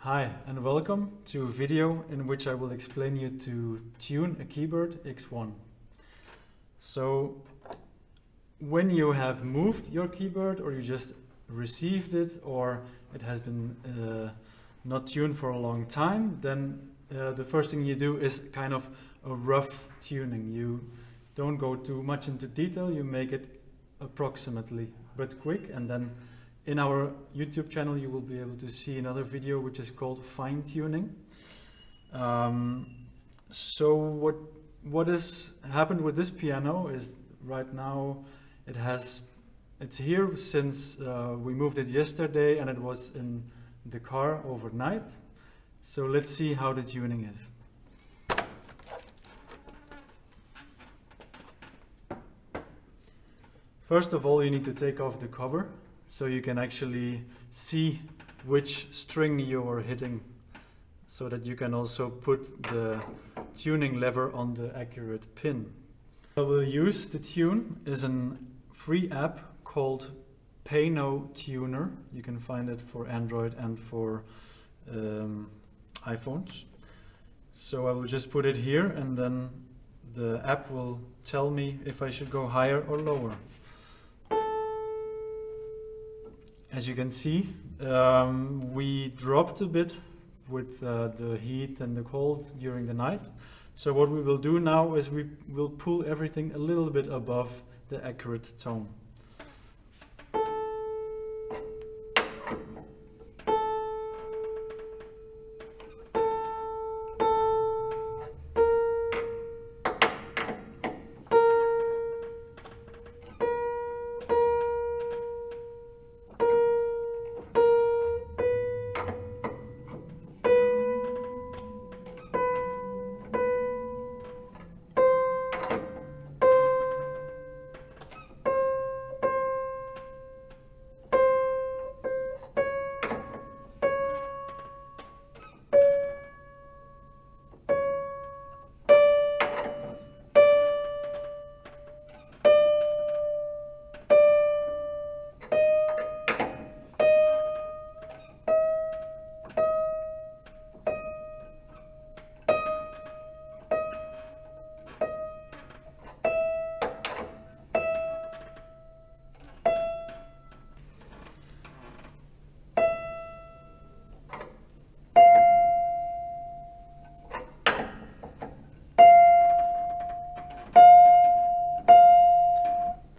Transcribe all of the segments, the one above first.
Hi and welcome to a video in which I will explain you to tune a Keybird X1. So when you have moved your Keybird or you just received it or it has been not tuned for a long time, then the first thing you do is kind of a rough tuning. You don't go too much into detail, you make it approximately but quick, and then in our YouTube channel you will be able to see another video which is called fine tuning. So what has happened with this piano is right now it's here since we moved it yesterday and it was in the car overnight. So let's see how the tuning is. First of all, you need to take off the cover so you can actually see which string you are hitting, so that you can also put the tuning lever on the accurate pin. What we'll use to tune is a free app called Piano Tuner. You can find it for Android and for iPhones. So I will just put it here and then the app will tell me if I should go higher or lower. As you can see, we dropped a bit with the heat and the cold during the night. So what we will do now is we will pull everything a little bit above the accurate tone.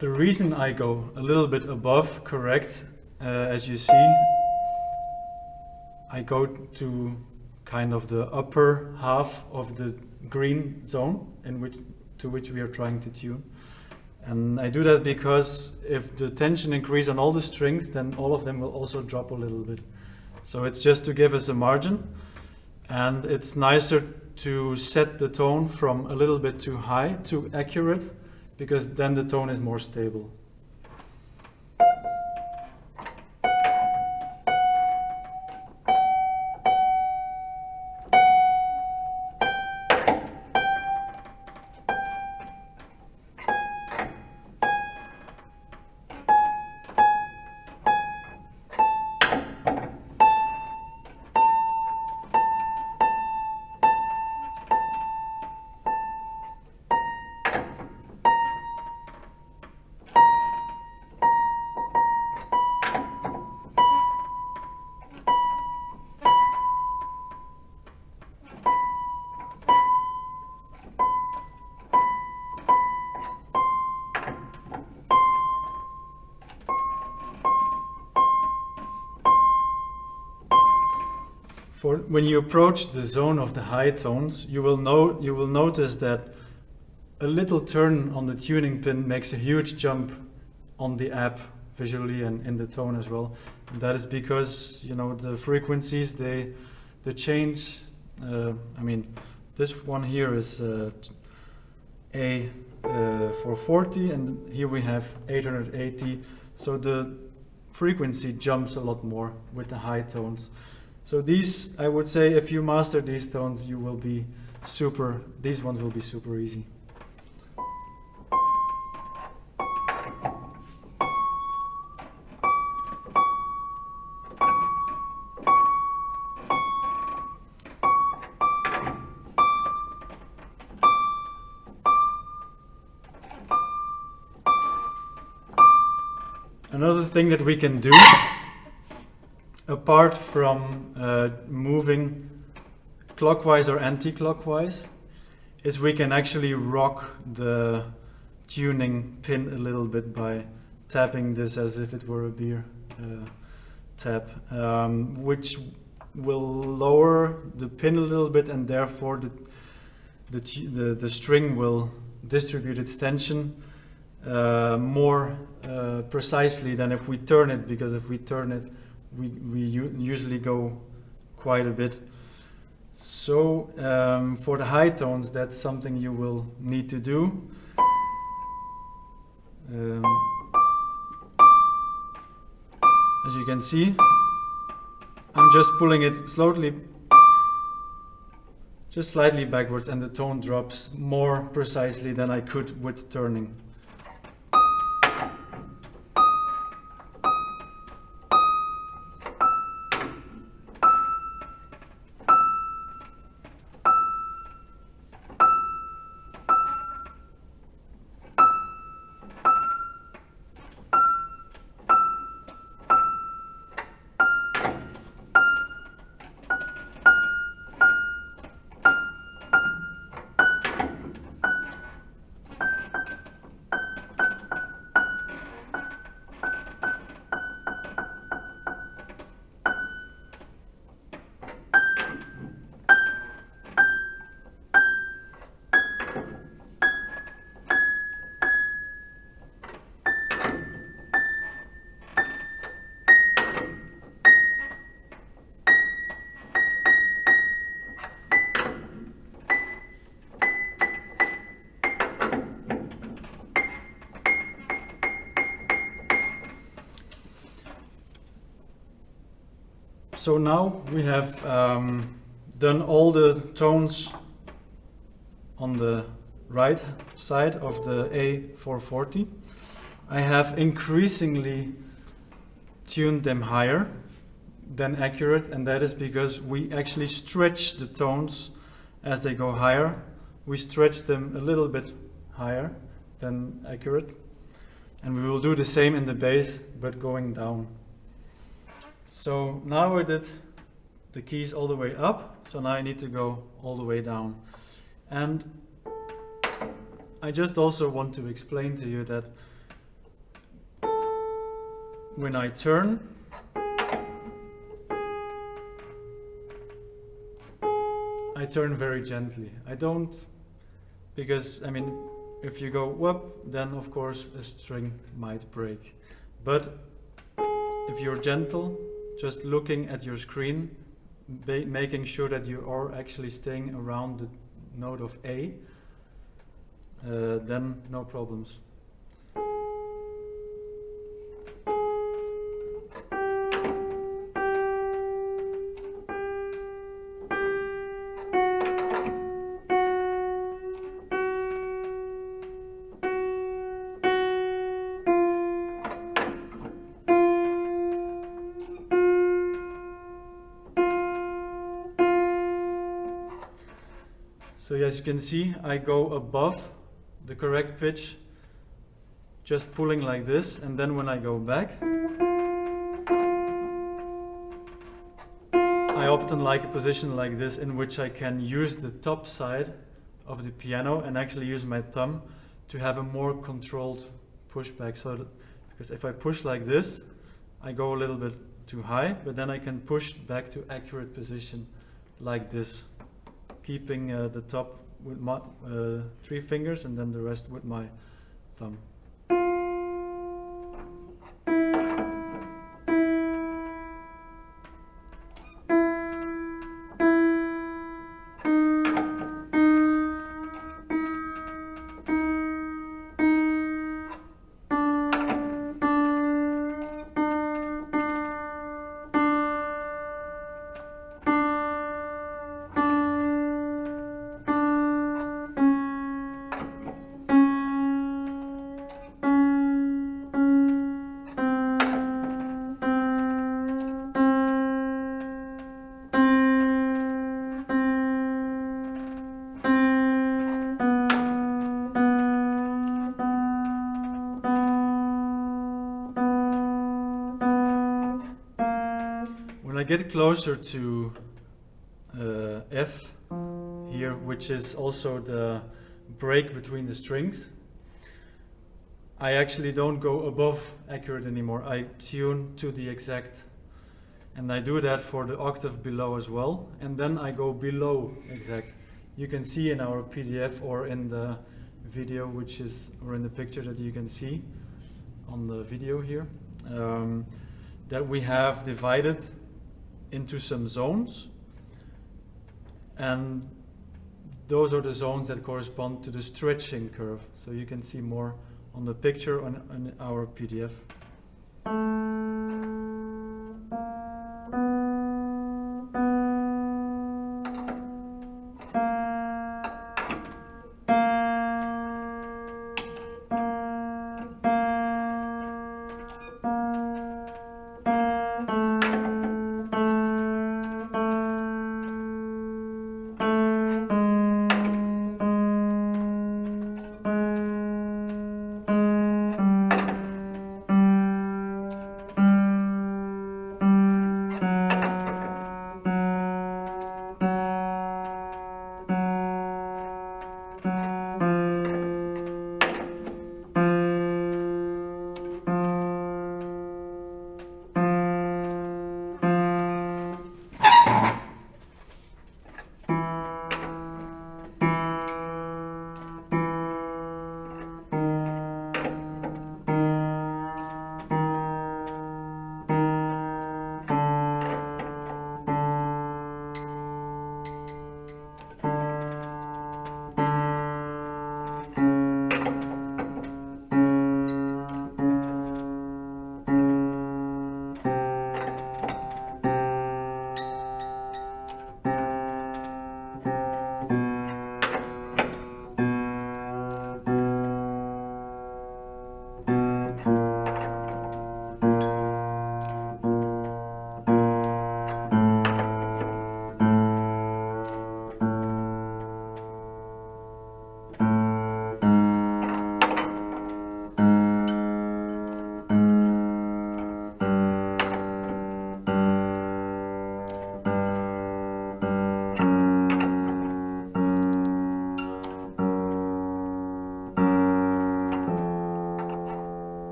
The reason I go a little bit above correct, as you see, I go to kind of the upper half of the green zone to which we are trying to tune. And I do that because if the tension increases on all the strings, then all of them will also drop a little bit. So it's just to give us a margin, and it's nicer to set the tone from a little bit too high to accurate, because then the tone is more stable. When you approach the zone of the high tones, you will notice that a little turn on the tuning pin makes a huge jump on the app visually and in the tone as well. And that is because, you know, the frequencies they change. I mean, this one here is A 440, and here we have 880. So the frequency jumps a lot more with the high tones. So these, I would say, if you master these tones, these ones will be super easy. Another thing that we can do, apart from moving clockwise or anti-clockwise, is we can actually rock the tuning pin a little bit by tapping this as if it were a beer tap, which will lower the pin a little bit, and therefore the string will distribute its tension more precisely than if we turn it, because if we turn it, we usually go quite a bit. So for the high tones, that's something you will need to do. As you can see, I'm just pulling it slowly, just slightly backwards, and the tone drops more precisely than I could with turning. So now we have done all the tones on the right side of the A440. I have increasingly tuned them higher than accurate, and that is because we actually stretch the tones as they go higher. We stretch them a little bit higher than accurate, and we will do the same in the bass, but going down. So now I did the keys all the way up, so now I need to go all the way down. And I just also want to explain to you that when I turn, I turn very gently. I don't, because I mean, if you go up, then of course a string might break. But if you're gentle, just looking at your screen, making sure that you are actually staying around the note of A, then no problems. So as you can see, I go above the correct pitch, just pulling like this, and then when I go back, I often like a position like this in which I can use the top side of the piano and actually use my thumb to have a more controlled pushback. So that, because if I push like this, I go a little bit too high, but then I can push back to accurate position like this, keeping the top with my 3 fingers and then the rest with my thumb. When I get closer to F here, which is also the break between the strings, I actually don't go above accurate anymore. I tune to the exact, and I do that for the octave below as well, and then I go below exact. You can see in our PDF or in the video, which is, or in the picture that you can see on the video here, that we have divided into some zones, and those are the zones that correspond to the stretching curve. So you can see more on the picture on our PDF.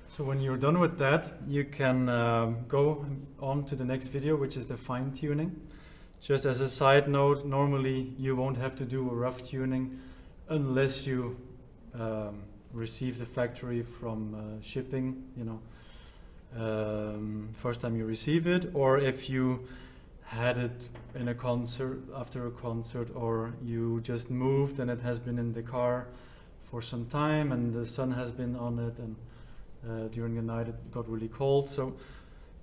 So when you're done with that, you can go on to the next video, which is the fine tuning. Just as a side note, normally you won't have to do a rough tuning unless you receive the factory from shipping, you know, first time you receive it, or if you had it in a concert, after a concert, or you just moved and it has been in the car for some time and the sun has been on it, and during the night it got really cold. So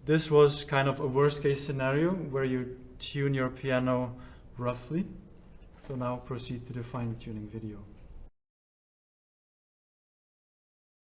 this was kind of a worst case scenario where you tune your piano roughly. So now proceed to the fine tuning video.